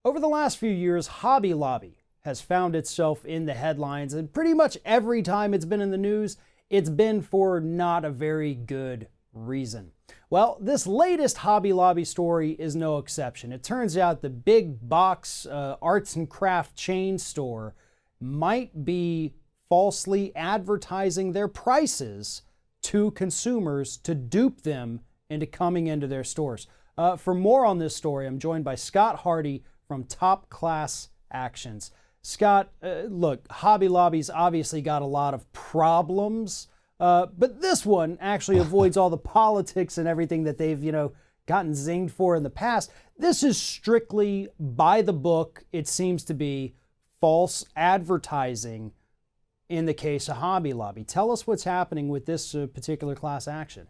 Over the last few years, Hobby Lobby has found itself in the headlines, and pretty much every time it's been in the news, it's been for not a very good reason. Well, this latest Hobby Lobby story is no exception. It turns out the big box arts and craft chain store might be falsely advertising their prices to consumers to dupe them into coming into their stores. For more on this story, I'm joined by Scott Hardy from Top Class Actions. Scott, look, Hobby Lobby's obviously got a lot of problems, but this one actually avoids all the politics and everything that they've, gotten zinged for in the past. This is strictly by the book. It seems to be false advertising in the case of Hobby Lobby. Tell us what's happening with this particular class action.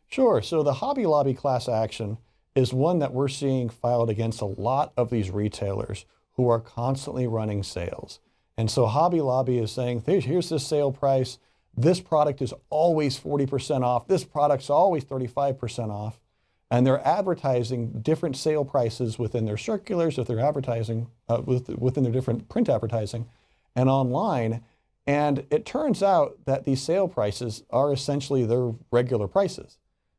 Sure. So the Hobby Lobby class action is one that we're seeing filed against a lot of these retailers who are constantly running sales. And so Hobby Lobby is saying, here's the sale price. This product is always 40% off. This product's always 35% off. And they're advertising different sale prices within their circulars, if they're advertising, within their different print advertising and online. And it turns out that these sale prices are essentially their regular prices.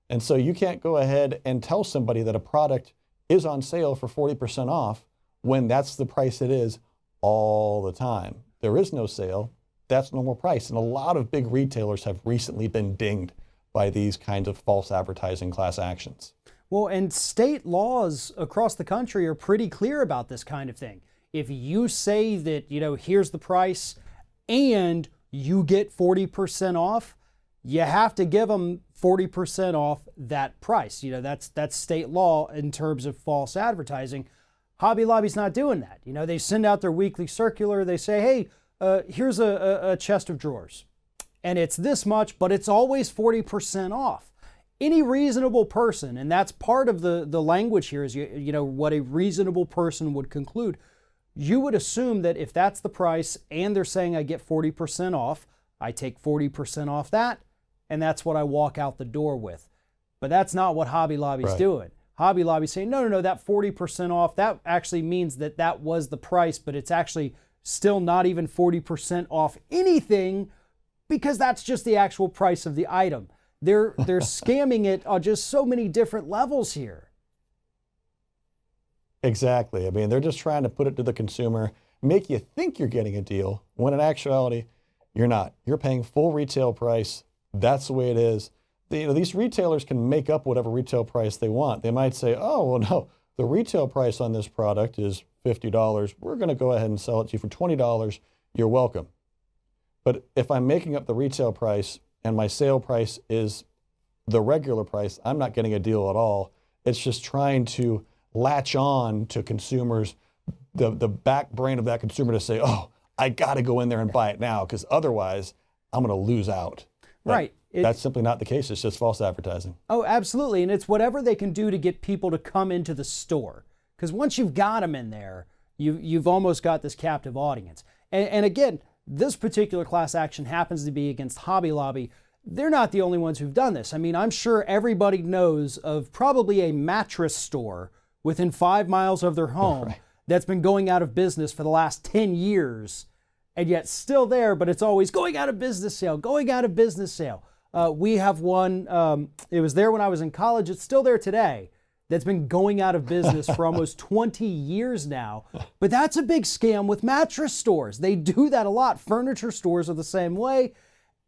And so you can't go ahead and tell somebody that a product is on sale for 40% off when that's the price it is all the time. There is no sale. That's normal price. And a lot of big retailers have recently been dinged by these kinds of false advertising class actions. Well, and state laws across the country are pretty clear about this kind of thing. If you say that, here's the price and you get 40% off, you have to give them 40% off that price. That's state law in terms of false advertising. Hobby Lobby's not doing that. They send out their weekly circular. They say, hey, here's a chest of drawers. And it's this much, but it's always 40% off. Any reasonable person, and that's part of the language here is, what a reasonable person would conclude. You would assume that if that's the price and they're saying I get 40% off, I take 40% off that, and that's what I walk out the door with. But that's not what Hobby Lobby's doing. Hobby Lobby's saying, no, that 40% off, that actually means that was the price, but it's actually still not even 40% off anything because that's just the actual price of the item. They're scamming it on just so many different levels here. Exactly. I mean, they're just trying to put it to the consumer, make you think you're getting a deal, when in actuality, you're not. You're paying full retail price. That's the way it is. These retailers can make up whatever retail price they want. They might say, oh, well, no, the retail price on this product is $50. We're going to go ahead and sell it to you for $20. You're welcome. But if I'm making up the retail price and my sale price is the regular price, I'm not getting a deal at all. It's just trying to latch on to consumers, the back brain of that consumer to say, oh, I got to go in there and buy it now because otherwise I'm going to lose out. Right. That's simply not the case. It's just false advertising. Oh, absolutely. And it's whatever they can do to get people to come into the store. Because once you've got them in there, you've almost got this captive audience. And again, this particular class action happens to be against Hobby Lobby. They're not the only ones who've done this. I mean, I'm sure everybody knows of probably a mattress store within 5 miles of their home that's been going out of business for the last 10 years. And yet still there, but it's always going out of business sale, going out of business sale. We have one, it was there when I was in college, it's still there today, that's been going out of business for almost 20 years now. But that's a big scam with mattress stores. They do that a lot. Furniture stores are the same way.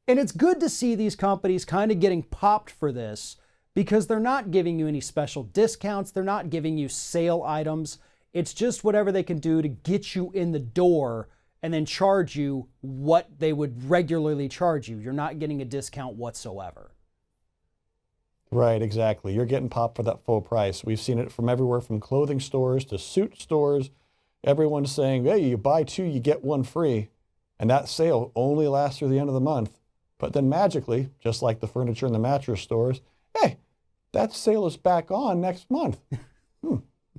And it's good to see these companies kind of getting popped for this because they're not giving you any special discounts. They're not giving you sale items. It's just whatever they can do to get you in the door and then charge you what they would regularly charge you. You're not getting a discount whatsoever. Right, exactly. You're getting popped for that full price. We've seen it from everywhere from clothing stores to suit stores. Everyone's saying, hey, you buy two, you get one free. And that sale only lasts through the end of the month. But then magically, just like the furniture and the mattress stores, hey, that sale is back on next month.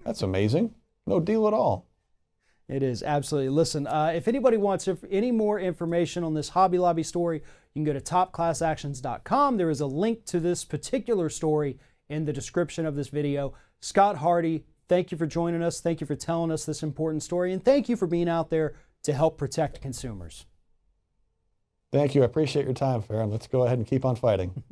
That's amazing. No deal at all. It is, absolutely. Listen, if anybody wants any more information on this Hobby Lobby story, you can go to topclassactions.com. There is a link to this particular story in the description of this video. Scott Hardy, thank you for joining us. Thank you for telling us this important story. And thank you for being out there to help protect consumers. Thank you. I appreciate your time, Farron. Let's go ahead and keep on fighting.